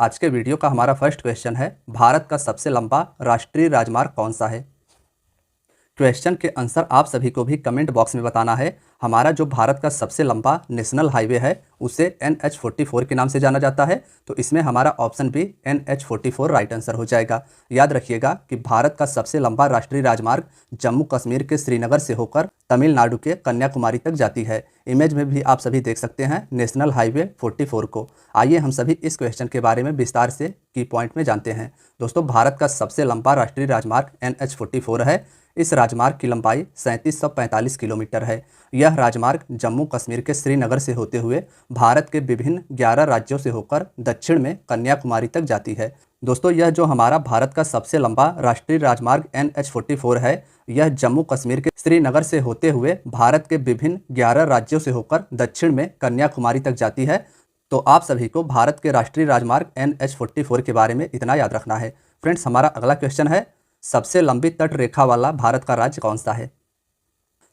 आज के वीडियो का हमारा फर्स्ट क्वेश्चन है, भारत का सबसे लंबा राष्ट्रीय राजमार्ग कौन सा है। क्वेश्चन के आंसर आप सभी को भी कमेंट बॉक्स में बताना है। हमारा जो भारत का सबसे लंबा नेशनल हाईवे है उसे NH44 के नाम से जाना जाता है, तो इसमें हमारा ऑप्शन भी NH44 राइट आंसर हो जाएगा। याद रखिएगा कि भारत का सबसे लंबा राष्ट्रीय राजमार्ग जम्मू कश्मीर के श्रीनगर से होकर तमिलनाडु के कन्याकुमारी तक जाती है। इमेज में भी आप सभी देख सकते हैं नेशनल हाईवे 44 को। आइए हम सभी इस क्वेश्चन के बारे में विस्तार से की पॉइंट में जानते हैं। दोस्तों, भारत का सबसे लंबा राष्ट्रीय राजमार्ग NH44 है। इस राजमार्ग की लंबाई 3745 किलोमीटर है। यह राजमार्ग जम्मू कश्मीर के श्रीनगर से होते हुए भारत के विभिन्न 11 राज्यों से होकर दक्षिण में कन्याकुमारी तक जाती है। दोस्तों, यह जो हमारा भारत का सबसे लंबा राष्ट्रीय राजमार्ग NH44 है, यह जम्मू कश्मीर के श्रीनगर से होते हुए भारत के विभिन्न 11 राज्यों से होकर दक्षिण में कन्याकुमारी तक जाती है। तो आप सभी को भारत के राष्ट्रीय राजमार्ग NH44 के बारे में इतना याद रखना है। फ्रेंड्स, हमारा अगला क्वेश्चन है, सबसे लंबी तट रेखा वाला भारत का राज्य कौन सा है।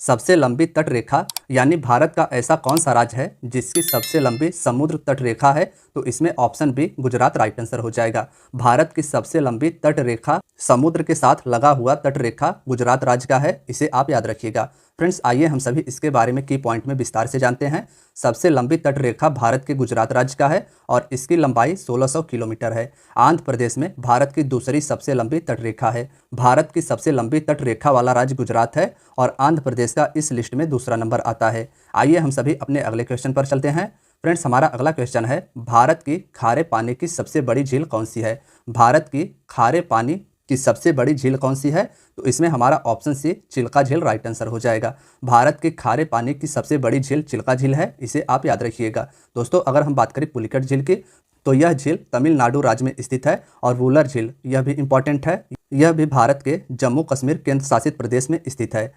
सबसे लंबी तट रेखा यानी भारत का ऐसा कौन सा राज्य है जिसकी सबसे लंबी समुद्र तट रेखा है, तो इसमें option B Gujarat right answer हो जाएगा। भारत की सबसे लंबी तट रेखा समुद्र के साथ लगा हुआ तट रेखा गुजरात राज्य का है, इसे आप याद रखिएगा। फ्रेंड्स, आइए हम सभी इसके बारे में की पॉइंट में विस्तार से जानते हैं। सबसे लंबी तट रेखा भारत के गुजरात राज्य का है और इसकी लंबाई 1600 किलोमीटर है। आंध्र प्रदेश में भारत की दूसरी सबसे लंबी तट रेखा है। भारत की सबसे लंबी तट रेखा वाला राज्य गुजरात है और आंध्र प्रदेश का इस लिस्ट में दूसरा नंबर आता है। आइए हम सभी अपने अगले क्वेश्चन पर चलते हैं। फ्रेंड्स, हमारा अगला क्वेश्चन है, भारत की खारे पानी की सबसे बड़ी झील कौन सी है। भारत की खारे पानी की सबसे बड़ी झील कौन सी है, तो इसमें हमारा ऑप्शन सी चिल्का झील राइट आंसर हो जाएगा। भारत के खारे पानी की सबसे बड़ी झील चिल्का झील है, इसे आप याद रखिएगा। दोस्तों, अगर हम बात करें पुलिकट झील की, तो यह झील तमिलनाडु राज्य में स्थित है। और वुलर झील, यह भी इंपॉर्टेंट है, यह भी भारत के जम्मू कश्मीर केंद्र शासित प्रदेश में स्थित है।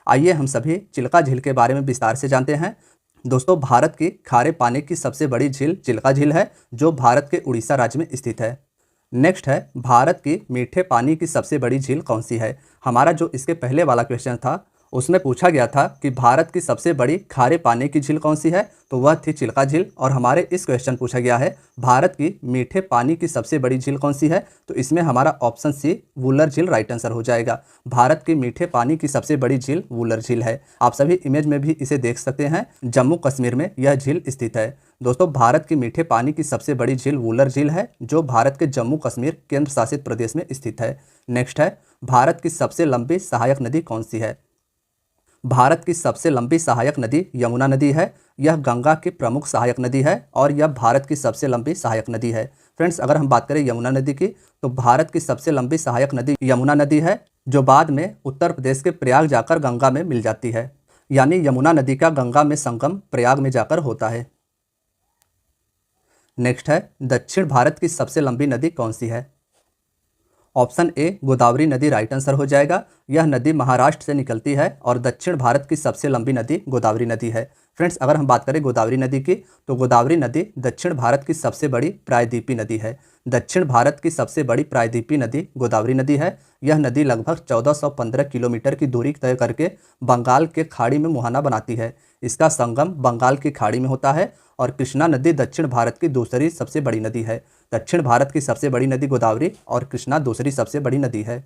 आइए हम सभी चिल्का झील के बारे में विस्तार से जानते हैं। दोस्तों, भारत की खारे पानी की सबसे बड़ी झील चिल्का झील है, जो भारत के उड़ीसा राज्य में स्थित है। नेक्स्ट है, भारत की मीठे पानी की सबसे बड़ी झील कौन सी है। हमारा जो इसके पहले वाला क्वेश्चन था उसमें पूछा गया था कि भारत की सबसे बड़ी खारे पानी की झील कौन सी है, तो वह थी चिल्का झील। और हमारे इस क्वेश्चन पूछा गया है भारत की मीठे पानी की सबसे बड़ी झील कौन सी है, तो इसमें हमारा ऑप्शन सी वुलर झील राइट आंसर हो जाएगा। भारत की मीठे पानी की सबसे बड़ी झील वुलर झील है। आप सभी इमेज में भी इसे देख सकते हैं, जम्मू कश्मीर में यह झील स्थित है। दोस्तों, भारत की मीठे पानी की सबसे बड़ी झील वुलर झील है, जो भारत के जम्मू कश्मीर केंद्र शासित प्रदेश में स्थित है। नेक्स्ट है, भारत की सबसे लंबी सहायक नदी कौन सी है। भारत की सबसे लंबी सहायक नदी यमुना नदी है। यह गंगा की प्रमुख सहायक नदी है और यह भारत की सबसे लंबी सहायक नदी है। फ्रेंड्स, अगर हम बात करें यमुना नदी की, तो भारत की सबसे लंबी सहायक नदी यमुना नदी है, जो बाद में उत्तर प्रदेश के प्रयाग जाकर गंगा में मिल जाती है। यानी यमुना नदी का गंगा में संगम प्रयाग में जाकर होता है। नेक्स्ट है, दक्षिण भारत की सबसे लंबी नदी कौन सी है। ऑप्शन ए गोदावरी नदी राइट आंसर हो जाएगा। यह नदी महाराष्ट्र से निकलती है और दक्षिण भारत की सबसे लंबी नदी गोदावरी नदी है। फ्रेंड्स, अगर हम बात करें गोदावरी नदी की, तो गोदावरी नदी दक्षिण भारत की सबसे बड़ी प्रायद्वीपीय नदी है। दक्षिण भारत की सबसे बड़ी प्रायद्वीपीय नदी गोदावरी नदी है। यह नदी लगभग 1415 किलोमीटर की दूरी तय करके बंगाल के खाड़ी में मुहाना बनाती है। इसका संगम बंगाल की खाड़ी में होता है और कृष्णा नदी दक्षिण भारत की दूसरी सबसे बड़ी नदी है। दक्षिण भारत की सबसे बड़ी नदी गोदावरी और कृष्णा दूसरी सबसे बड़ी नदी है।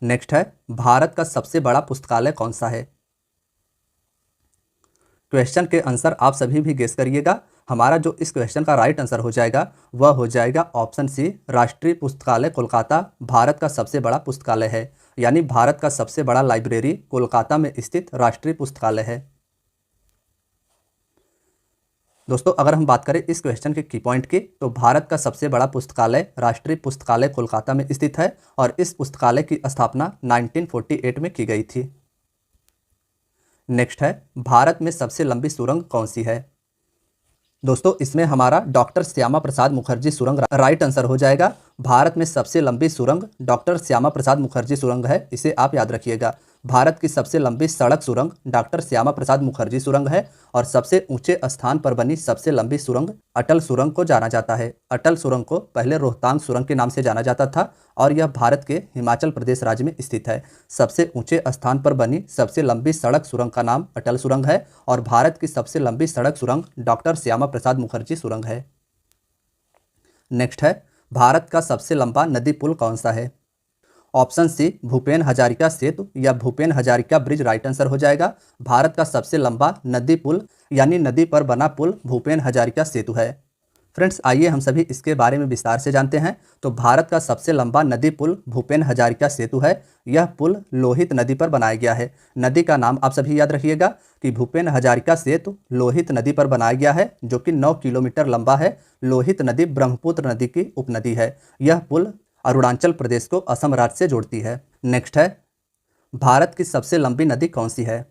नेक्स्ट है, भारत का सबसे बड़ा पुस्तकालय कौन सा है। क्वेश्चन के आंसर आप सभी भी गेस करिएगा। हमारा जो इस क्वेश्चन का राइट आंसर हो जाएगा वह हो जाएगा ऑप्शन सी राष्ट्रीय पुस्तकालय कोलकाता भारत का सबसे बड़ा पुस्तकालय है। यानी भारत का सबसे बड़ा लाइब्रेरी कोलकाता में स्थित राष्ट्रीय पुस्तकालय है। दोस्तों, अगर हम बात करें इस क्वेश्चन के की पॉइंट की, तो भारत का सबसे बड़ा पुस्तकालय राष्ट्रीय पुस्तकालय कोलकाता में स्थित है और इस पुस्तकालय की स्थापना 1948 में की गई थी। नेक्स्ट है, भारत में सबसे लंबी सुरंग कौन सी है। दोस्तों, इसमें हमारा डॉक्टर श्यामा प्रसाद मुखर्जी सुरंग राइट आंसर हो जाएगा। भारत में सबसे लंबी सुरंग डॉक्टर श्यामा प्रसाद मुखर्जी सुरंग है, इसे आप याद रखिएगा। भारत की सबसे लंबी सड़क सुरंग डॉक्टर श्यामा प्रसाद मुखर्जी सुरंग है और सबसे ऊंचे स्थान पर बनी सबसे लंबी सुरंग अटल सुरंग को जाना जाता है। अटल सुरंग को पहले रोहतांग सुरंग के नाम से जाना जाता था और यह भारत के हिमाचल प्रदेश राज्य में स्थित है। सबसे ऊंचे स्थान पर बनी सबसे लंबी सड़क सुरंग का नाम अटल सुरंग है और भारत की सबसे लंबी सड़क सुरंग डॉक्टर श्यामा प्रसाद मुखर्जी सुरंग है। नेक्स्ट है, भारत का सबसे लंबा नदी पुल कौन सा है? ऑप्शन सी भूपेन हजारिका सेतु या Bhupen Hazarika bridge right answer हो जाएगा। भारत का सबसे लंबा नदी पुल यानी नदी पर बना पुल भूपेन हजारिका सेतु है। फ्रेंड्स, आइए हम सभी इसके बारे में विस्तार से जानते हैं। तो भारत का सबसे लंबा नदी पुल भूपेन हजारिका सेतु है। यह पुल लोहित नदी पर बनाया गया है। नदी का नाम आप सभी याद रखिएगा कि भूपेन हजारिका सेतु लोहित नदी पर बनाया गया है, जो कि 9 किलोमीटर लंबा है। लोहित नदी ब्रह्मपुत्र नदी की उपनदी है। यह पुल अरुणाचल प्रदेश को असम राज्य से जोड़ती है। नेक्स्ट है, भारत की सबसे लंबी नदी कौन सी है?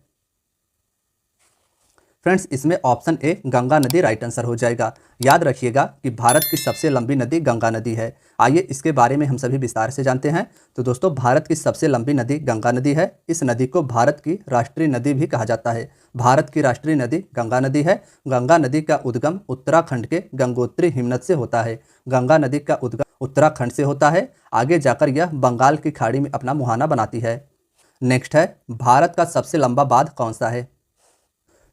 फ्रेंड्स, इसमें ऑप्शन ए गंगा नदी राइट आंसर हो जाएगा। याद रखिएगा कि भारत की सबसे लंबी नदी गंगा नदी है। आइए इसके बारे में हम सभी विस्तार से जानते हैं। तो दोस्तों, भारत की सबसे लंबी नदी गंगा नदी है। इस नदी को भारत की राष्ट्रीय नदी भी कहा जाता है। भारत की राष्ट्रीय नदी गंगा नदी है। गंगा नदी का उद्गम उत्तराखंड के गंगोत्री हिमनद से होता है। गंगा नदी का उद्गम उत्तराखंड से होता है। आगे जाकर यह बंगाल की खाड़ी में अपना मुहाना बनाती है। नेक्स्ट है, भारत का सबसे लंबा बांध कौन सा है?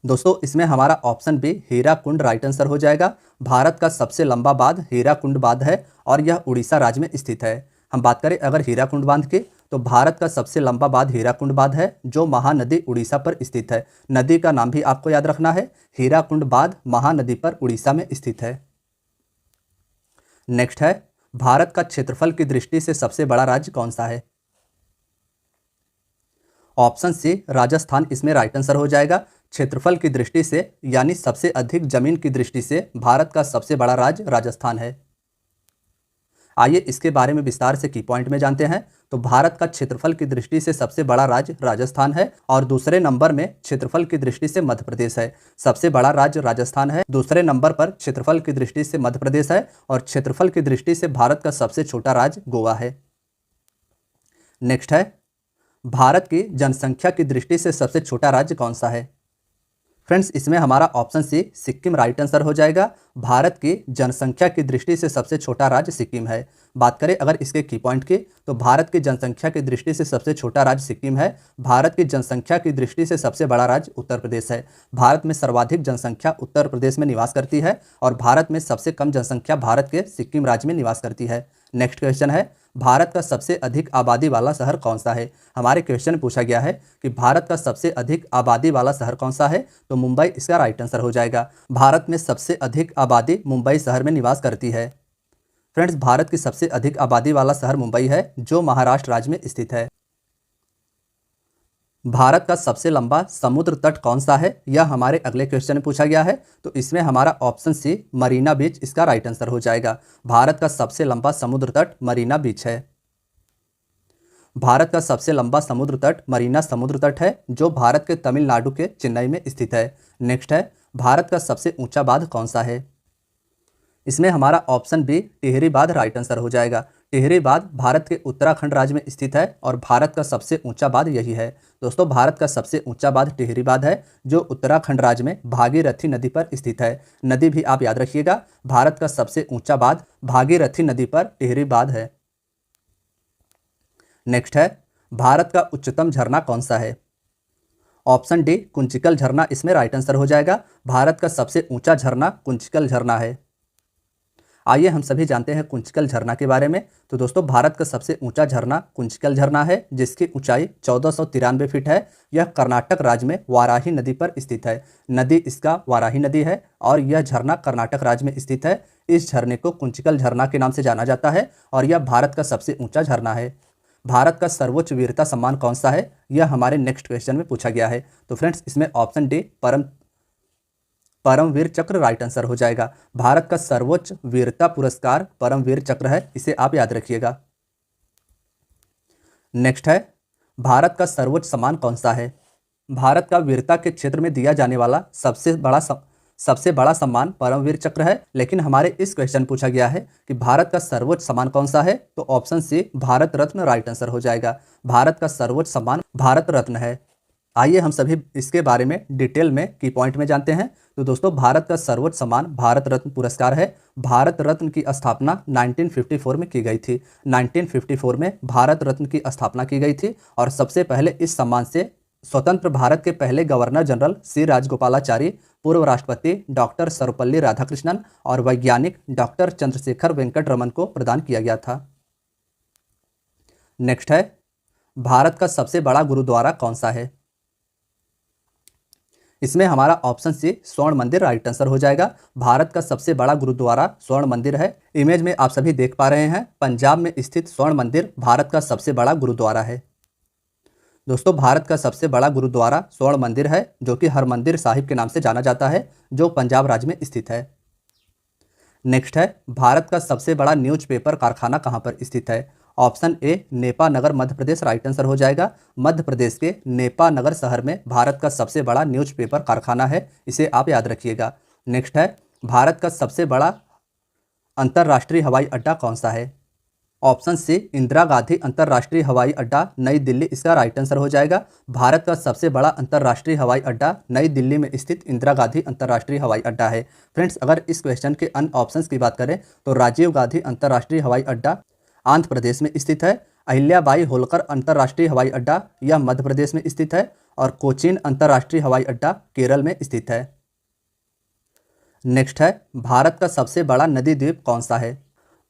दोस्तों, इसमें हमारा option B Hirakud right answer हो जाएगा। भारत का सबसे लंबा बांध हीराकुंड बांध है और यह उड़ीसा राज्य में स्थित है। हम बात करें अगर हीराकुंड बांध की, तो भारत का सबसे लंबा बांध हीराकुंड बांध है, जो महानदी उड़ीसा पर स्थित है। नदी का नाम भी आपको याद रखना है, हीराकुंड बांध महानदी पर उड़ीसा में स्थित है। नेक्स्ट है, भारत का क्षेत्रफल की दृष्टि से सबसे बड़ा राज्य कौन सा है? ऑप्शन सी राजस्थान इसमें राइट आंसर हो जाएगा। क्षेत्रफल की दृष्टि से यानी सबसे अधिक जमीन की दृष्टि से भारत का सबसे बड़ा राज्य राजस्थान है। आइए इसके बारे में विस्तार से की पॉइंट में जानते हैं। तो भारत का क्षेत्रफल की दृष्टि से सबसे बड़ा राज्य राजस्थान है और दूसरे नंबर में क्षेत्रफल की दृष्टि से मध्य प्रदेश है। सबसे बड़ा राज्य राजस्थान है, दूसरे नंबर पर क्षेत्रफल की दृष्टि से मध्य प्रदेश है और क्षेत्रफल की दृष्टि से भारत का सबसे छोटा राज्य गोवा है। नेक्स्ट है, भारत की जनसंख्या की दृष्टि से सबसे छोटा राज्य कौन सा है? फ्रेंड्स, इसमें हमारा option C Sikkim right answer हो जाएगा। भारत की जनसंख्या की दृष्टि से सबसे छोटा राज्य सिक्किम है। बात करें अगर इसके की पॉइंट की, तो भारत की जनसंख्या की दृष्टि से सबसे छोटा राज्य सिक्किम है। भारत की जनसंख्या की दृष्टि से सबसे बड़ा राज्य उत्तर प्रदेश है। भारत में सर्वाधिक जनसंख्या उत्तर प्रदेश में निवास करती है और भारत में सबसे कम जनसंख्या भारत के सिक्किम राज्य में निवास करती है। नेक्स्ट क्वेश्चन है, भारत का सबसे अधिक आबादी वाला शहर कौन सा है? हमारे क्वेश्चन में पूछा गया है कि भारत का सबसे अधिक आबादी वाला शहर कौन सा है, तो मुंबई इसका राइट आंसर हो जाएगा। भारत में सबसे अधिक आबादी मुंबई शहर में निवास करती है। फ्रेंड्स, भारत की सबसे अधिक आबादी वाला शहर मुंबई है, जो महाराष्ट्र राज्य में स्थित है। भारत का सबसे लंबा समुद्र तट कौन सा है, यह हमारे अगले क्वेश्चन में पूछा गया है। तो इसमें हमारा ऑप्शन सी मरीना बीच इसका राइट आंसर हो जाएगा। भारत का सबसे लंबा समुद्र तट मरीना बीच है। भारत का सबसे लंबा समुद्र तट मरीना समुद्र तट है, जो भारत के तमिलनाडु के चेन्नई में स्थित है। नेक्स्ट है, भारत का सबसे ऊंचा बांध कौन सा है? इसमें हमारा ऑप्शन बी टिहरी बांध राइट आंसर हो जाएगा। टिहरी बांध भारत के उत्तराखंड राज्य में स्थित है और भारत का सबसे ऊंचा बांध यही है। दोस्तों, भारत का सबसे ऊंचा बांध टिहरी बांध है, जो उत्तराखंड राज्य में भागीरथी नदी पर स्थित है। नदी भी आप याद रखिएगा, भारत का सबसे ऊंचा बांध भागीरथी नदी पर टिहरी बांध है। नेक्स्ट है, भारत का उच्चतम झरना कौन सा है? ऑप्शन डी कुंचिकल झरना इसमें राइट आंसर हो जाएगा। भारत का सबसे ऊंचा झरना कुंचिकल झरना है। आइए हम सभी जानते हैं कुंचिकल झरना के बारे में। तो दोस्तों, भारत का सबसे ऊंचा झरना कुंचिकल झरना है, जिसकी ऊंचाई 1493 फीट है। यह कर्नाटक राज्य में वाराही नदी पर स्थित है। नदी इसका वाराही नदी है और यह झरना कर्नाटक राज्य में स्थित है। इस झरने को कुंचिकल झरना के नाम से जाना जाता है और यह भारत का सबसे ऊंचा झरना है। भारत का सर्वोच्च वीरता सम्मान कौन सा है, यह हमारे नेक्स्ट क्वेश्चन में पूछा गया है। तो फ्रेंड्स, इसमें ऑप्शन डी परमवीर चक्र राइट आंसर हो जाएगा। भारत का सर्वोच्च वीरता पुरस्कार परमवीर चक्र है, इसे आप याद रखिएगा। नेक्स्ट है, भारत का सर्वोच्च सम्मान कौन सा है? भारत का वीरता के क्षेत्र में दिया जाने वाला सबसे बड़ा सम्मान परमवीर चक्र है, लेकिन हमारे इस क्वेश्चन पूछा गया है कि भारत का सर्वोच्च सम्मान कौन सा है, तो option C Bharat Ratna right answer हो जाएगा। भारत का सर्वोच्च सम्मान भारत रत्न है। आइए हम सभी इसके बारे में डिटेल में की पॉइंट में जानते हैं। तो दोस्तों, भारत का सर्वोच्च सम्मान भारत रत्न पुरस्कार है। भारत रत्न की स्थापना 1954 में की गई थी। 1954 में भारत रत्न की स्थापना की गई थी और सबसे पहले इस सम्मान से स्वतंत्र भारत के पहले गवर्नर जनरल सी राजगोपालाचारी, पूर्व राष्ट्रपति डॉक्टर सर्वपल्ली राधाकृष्णन और वैज्ञानिक डॉक्टर चंद्रशेखर वेंकट रमन को प्रदान किया गया था। नेक्स्ट है, भारत का सबसे बड़ा गुरुद्वारा कौन सा है? इसमें हमारा ऑप्शन सी स्वर्ण मंदिर राइट आंसर हो जाएगा। भारत का सबसे बड़ा गुरुद्वारा स्वर्ण मंदिर है। इमेज में आप सभी देख पा रहे हैं, पंजाब में स्थित स्वर्ण मंदिर भारत का सबसे बड़ा गुरुद्वारा है। दोस्तों, भारत का सबसे बड़ा गुरुद्वारा स्वर्ण मंदिर है, जो कि हरमंदिर साहिब के नाम से जाना जाता है, जो पंजाब राज्य में स्थित है। नेक्स्ट है, भारत का सबसे बड़ा न्यूज़पेपर कारखाना कहाँ पर स्थित है? Option A Nipah Nagar Madhya Pradesh right answer हो जाएगा। मध्य प्रदेश के नेपा नगर शहर में भारत का सबसे बड़ा न्यूज़पेपर कारखाना है, इसे आप याद रखिएगा। नेक्स्ट है, भारत का सबसे बड़ा अंतर्राष्ट्रीय हवाई अड्डा कौन सा है? ऑप्शन सी इंदिरा गांधी अंतर्राष्ट्रीय हवाई अड्डा नई दिल्ली, इसका राइट आंसर हो जाएगा। भारत का सबसे बड़ा अंतर्राष्ट्रीय हवाई अड्डा नई दिल्ली में स्थित इंदिरा गांधी अंतर्राष्ट्रीय हवाई अड्डा है। फ्रेंड्स, अगर इस क्वेश्चन के अन्य ऑप्शंस की बात करें तो राजीव गांधी अंतर्राष्ट्रीय हवाई अड्डा आंध्र प्रदेश में स्थित है, अहिल्याबाई होलकर अंतर्राष्ट्रीय हवाई अड्डा यह मध्य प्रदेश में स्थित है, और कोचीन अंतर्राष्ट्रीय हवाई अड्डा केरल में स्थित है। नेक्स्ट है, भारत का सबसे बड़ा नदी द्वीप कौन सा है?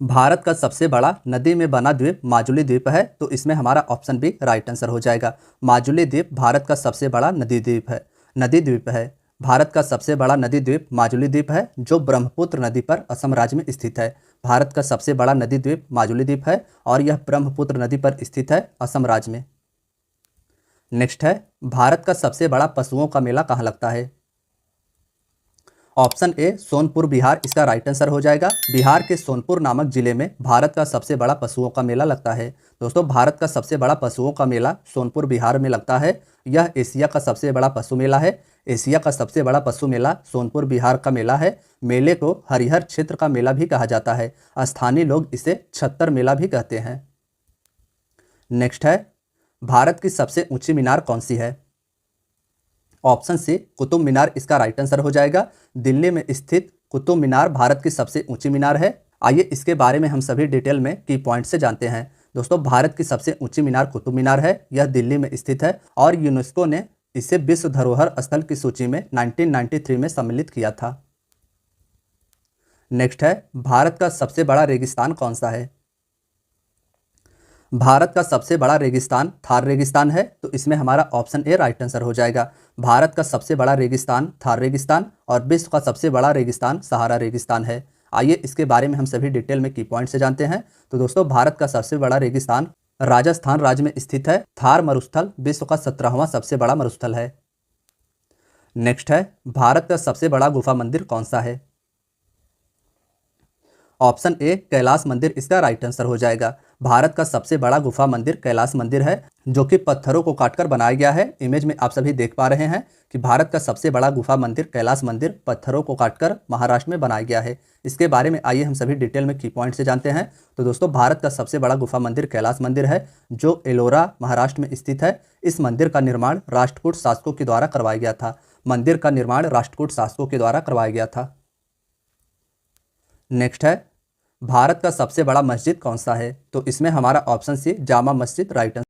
भारत का सबसे बड़ा नदी में बना द्वीप माजुली द्वीप है, तो इसमें हमारा ऑप्शन बी राइट आंसर हो जाएगा। माजुली द्वीप भारत का सबसे बड़ा नदी द्वीप है। भारत का सबसे बड़ा नदी द्वीप माजुली द्वीप है, जो ब्रह्मपुत्र नदी पर असम राज्य में स्थित है। भारत का सबसे बड़ा नदी द्वीप माजुली द्वीप है और यह ब्रह्मपुत्र नदी पर स्थित है, असम राज्य में। नेक्स्ट है, भारत का सबसे बड़ा पशुओं का मेला कहाँ लगता है? ऑप्शन ए सोनपुर बिहार, इसका राइट आंसर हो जाएगा। बिहार के सोनपुर नामक जिले में भारत का सबसे बड़ा पशुओं का मेला लगता है। दोस्तों, भारत का सबसे बड़ा पशुओं का मेला सोनपुर बिहार में लगता है। यह एशिया का सबसे बड़ा पशु मेला है। एशिया का सबसे बड़ा पशु मेला सोनपुर बिहार का मेला है। मेले को हरिहर क्षेत्र का मेला भी कहा जाता है। स्थानीय लोग इसे छत्तर मेला भी कहते हैं। नेक्स्ट है, भारत की सबसे ऊंची मीनार कौन सी है? ऑप्शन सी कुतुब मीनार, इसका राइट आंसर हो जाएगा। दिल्ली में स्थित कुतुब मीनार भारत की सबसे ऊंची मीनार है। आइए इसके बारे में हम सभी डिटेल में की पॉइंट से जानते हैं। दोस्तों, भारत की सबसे ऊंची मीनार कुतुब मीनार है। यह दिल्ली में स्थित है और यूनेस्को ने इसे विश्व धरोहर स्थल की सूची में 1993 में सम्मिलित किया था। नेक्स्ट है, भारत का सबसे बड़ा रेगिस्तान कौन सा है? भारत का सबसे बड़ा रेगिस्तान थार रेगिस्तान है, तो इसमें हमारा ऑप्शन ए राइट आंसर हो जाएगा। भारत का सबसे बड़ा रेगिस्तान थार रेगिस्तान और विश्व का सबसे बड़ा रेगिस्तान सहारा रेगिस्तान है। आइए इसके बारे में हम सभी डिटेल में की पॉइंट से जानते हैं। तो दोस्तों, भारत का सबसे बड़ा रेगिस्तान राजस्थान राज्य में स्थित है। थार मरुस्थल विश्व का 17वां सबसे बड़ा मरुस्थल है। नेक्स्ट है, भारत का सबसे बड़ा गुफा मंदिर कौन सा है? ऑप्शन ए कैलाश मंदिर, इसका राइट आंसर हो जाएगा। भारत का सबसे बड़ा गुफा मंदिर कैलाश मंदिर है, जो कि पत्थरों को काटकर बनाया गया है। इमेज में आप सभी देख पा रहे हैं कि भारत का सबसे बड़ा गुफा मंदिर कैलाश मंदिर पत्थरों को काटकर महाराष्ट्र में बनाया गया है। इसके बारे में आइए हम सभी डिटेल में की पॉइंट से जानते हैं। तो दोस्तों, भारत का सबसे बड़ा गुफा मंदिर कैलाश मंदिर है, जो एलोरा महाराष्ट्र में स्थित है। इस मंदिर का निर्माण राष्ट्रकूट शासकों के द्वारा करवाया गया था। मंदिर का निर्माण राष्ट्रकूट शासकों के द्वारा करवाया गया था। नेक्स्ट है, भारत का सबसे बड़ा मस्जिद कौन सा है? तो इसमें हमारा ऑप्शन सी जामा मस्जिद राइट आंसर